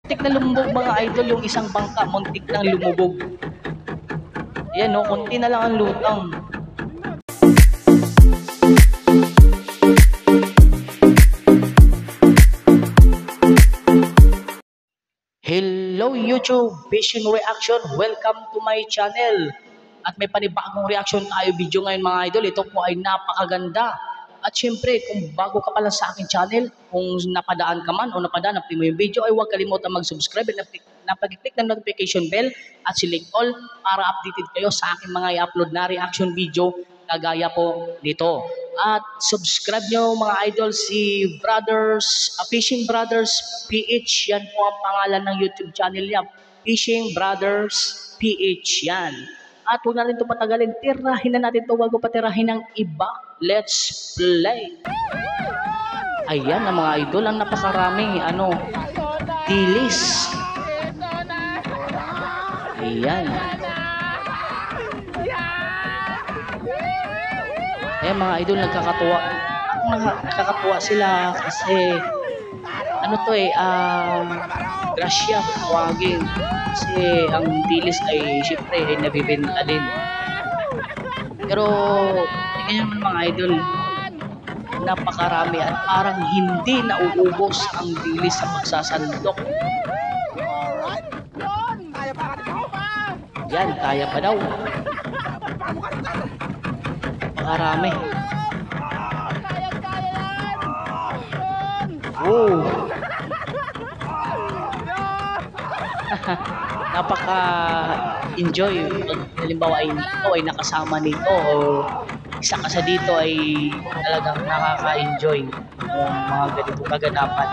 Muntik na lumubog mga idol yung isang bangka, muntik nang lumubog. Ayan no, konti na lang ang lutang. Hello YouTube, Fishing Reaction, welcome to my channel. At may panibagong reaction tayo video ngayon mga idol. Ito po ay napakaganda. At syempre, kung bago ka pa lang sa aking channel, kung napadaan ka man o napadaan na mo yung video, ay huwag kalimutan mag-subscribe at napag-click ng notification bell at select all para updated kayo sa aking mga i-upload na reaction video kagaya po nito. At subscribe nyo mga idol si Fishing Brothers PH. Yan po ang pangalan ng YouTube channel niya. Fishing Brothers PH yan. At huwag natin ito patagalin, tirahin na natin ito, wag ko patirahin ng iba. Let's play! Ayan na mga idol, ang napakaraming dilis. Ayan. Ayan mga idol, nakakatuwa sila kasi grasya tawagin. Kasi ang dilis ay syempre ay nabibenta din. Pero tingnan naman mga idol, napakarami at parang hindi nauubos ang dilis sa pagsasandok. Yan, kaya pa daw. Napakarami. Oh. Napaka-enjoy pag halimbawa ay ikaw ay nakasama nito o isa ka sa dito ay talagang nakaka-enjoy ng mga ganitong kaganapan.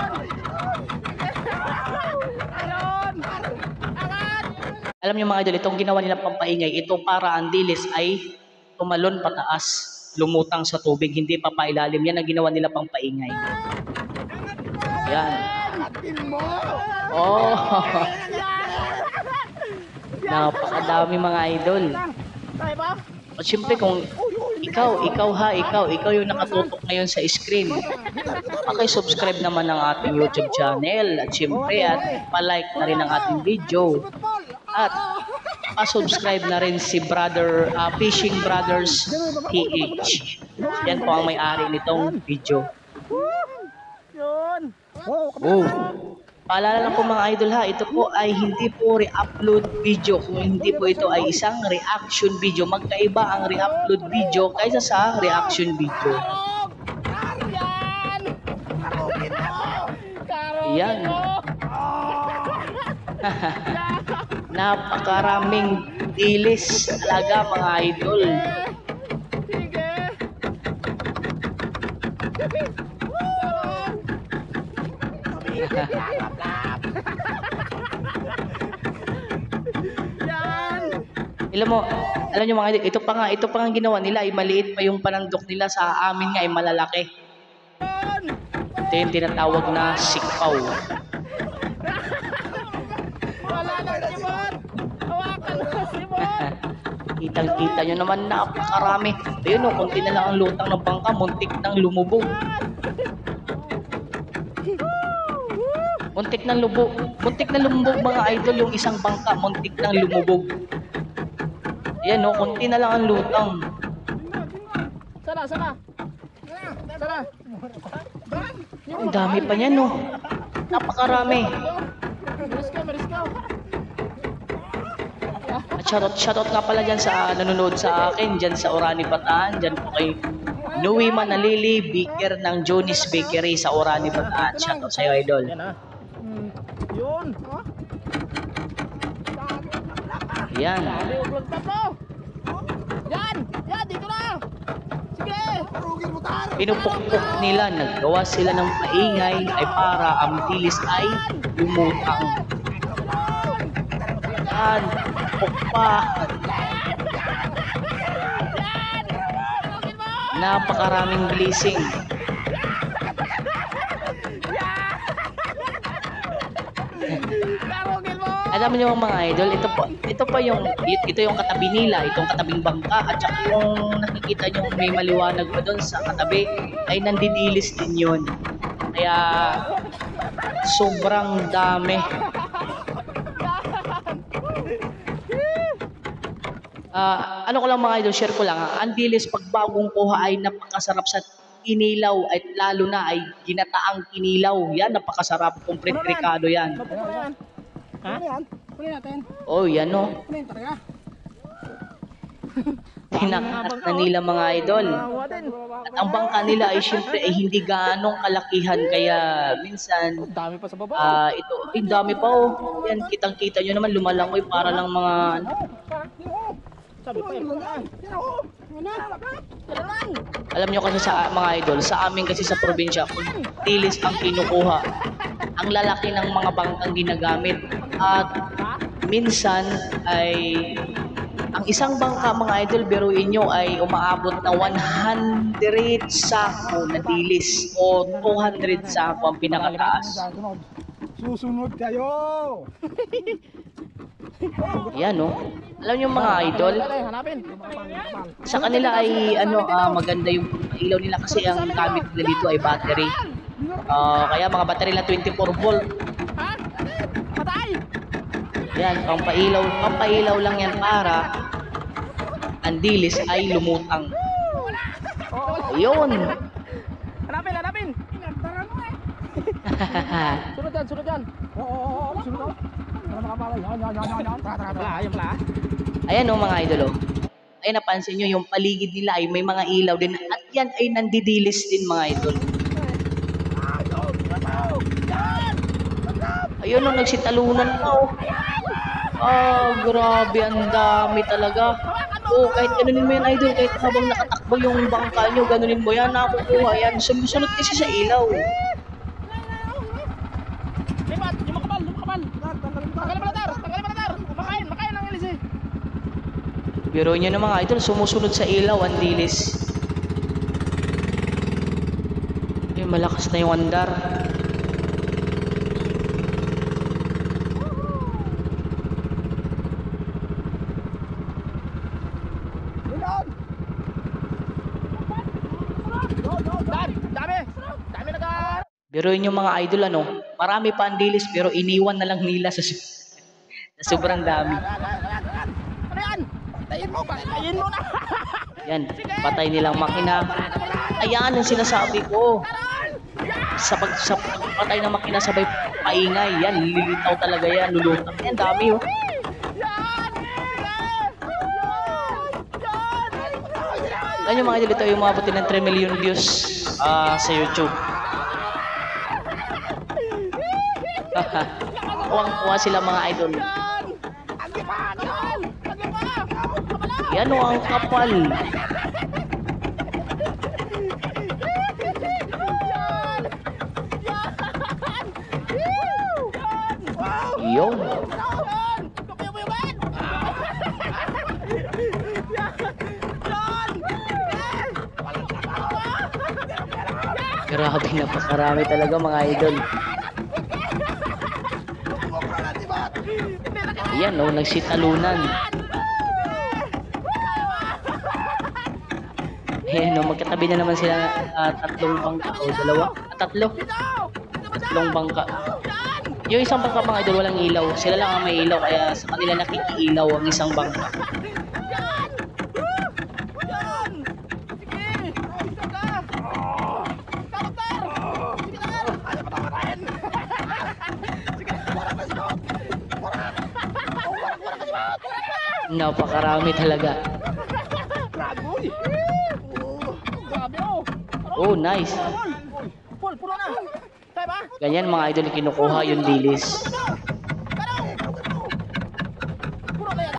Alam niyo mga idol, itong ginawa nila pampaingay, ito para ang dilis ay tumalon pataas, lumutang sa tubig, hindi pa pailalim. Yan ang ginawa nila pampaingay. Yan. Oh. Napakadami mga idol. At syempre kung ikaw yung nakatutok ngayon sa screen, subscribe naman ng ating YouTube channel at syempre at palike na rin ang ating video at pa-subscribe na rin si Fishing Brothers PH. Yan po ang may-ari nitong video. Oh. Paalala lang po mga idol ha, ito po ay hindi po re-upload video. Kung hindi po ito ay isang reaction video. Magkaiba ang re-upload video kaysa sa reaction video. Yan. Napakaraming dilis talaga mga idol. Alam niyo mga idol, ito pa nga ginawa nila ay maliit pa yung panandok nila, sa amin nga ay malalaki. Ito yung tinatawag na sikpaw. Kitang-kita nyo naman, napakarami. Ayun o, konti na lang ang lutang ng bangka, muntik nang lumubog. Muntik na lumubog mga idol yung isang bangka, muntik nang lumubog. Ayan o, konti na lang ang lutang. Sana. Ang dami pa niyan no. Napakarami. At shoutout nga pala dyan sa nanonood sa akin, dyan sa Orani Bataan, dyan po kay Noe Manalili, baker ng Johnny's Bakery sa Orani Bataan. Shoutout sa'yo idol. Yan. Yan, dito na. Sige. Pinupukpok nila, naggawa sila ng paingay ay para ang dilis ay lumutang. Yan, pukpa. Napakaraming blessing. Alam niyo mga idol, ito yung katabi nila, itong katabing bangka at saka yung nakikita niyo may maliwanag pa doon sa katabi ay nandidilis din yun. Kaya sobrang dami. Ano ko lang mga idol, share ko lang ang dilis pag bagong kuha ay napakasarap sa kinilaw at lalo na ay ginataang kinilaw. Yan, napakasarap. Complete ricado yan. Ha? Kunin natin. Oh, yan no. Kunin talaga. Pinakatas na nila mga idol. At ang bangka nila ay syempre ay hindi gaanong kalakihan kaya minsan Dami pa sa baba. ito, ay dami pa oh. Yan, kitang-kita nyo naman lumalangoy para lang mga Sabi pa yun. alam nyo kasi sa mga idol, sa amin kasi sa probinsya, kung tilis ang kinukuha, ang lalaki ng mga bangkang ginagamit. At minsan ay ang isang bangka mga idol, biruin nyo ay umaabot na 100 sako na dilis o 200 sako ang pinakataas. Susunod kayo. Yan no. Alam nyo mga idol, Hanapin. sa kanila ay maganda yung ilaw nila kasi ang gamit nila dito ay battery. Kaya mga battery na 24 volt. Ha? Patay. Yan, pampailaw lang yan para ang dilis ay lumutang. Ayun. Hanapin. Sunod yan. Oo, sunod. Para makapala. Yan. Tara. Yan pala. Ayan o mga idol. Ay napansin nyo, yung paligid nila ay may mga ilaw din. At yan ay nandidilis din mga idol. Ayun o, nagsitalunan pa o. Grabe, ang dami talaga. Kahit ganunin mo yan idol, kahit habang nakatakbo yung bangka nyo, ganunin mo yan, nakukuha yan. Sumusunod kasi sa ilaw. Yung makapal. Tanggalin mo na tar. Makain ang ilis eh. Biro nyo na mga idol, sumusunod sa ilaw, ang dilis. Ay, malakas na yung andar. Dami naga. Biruin nyo mga idol, marami pa ang dilis pero iniwan na lang nila sa sobrang dami. Ano yan? Tayin mo na. Yan, patay nilang makina. Ayan ang sinasabi ko. Sa pagpatay ng makina sabay paingay, yan, lilitaw talaga yan, lulutang. Yan, dami oh. Alam nyo mga idol, ito yung umabot ng 3 million views sa YouTube. Kuwang-kuwa sila mga idol. Yan o, ang kapal. Yun. Grabe, napakarami talaga mga idol. Ayan o, nagsitalunan. Ayan o, magkatabi na naman sila tatlong bangka o dalawa. Tatlong bangka. Yung isang bangka mga idol walang ilaw. Sila lang ang may ilaw kaya sa kanila nakikiilaw ang isang bangka. Napakarami talaga. Oh, nice. Pull na. Tayo ba? Ganyan mga idol kinukuha yung dilis.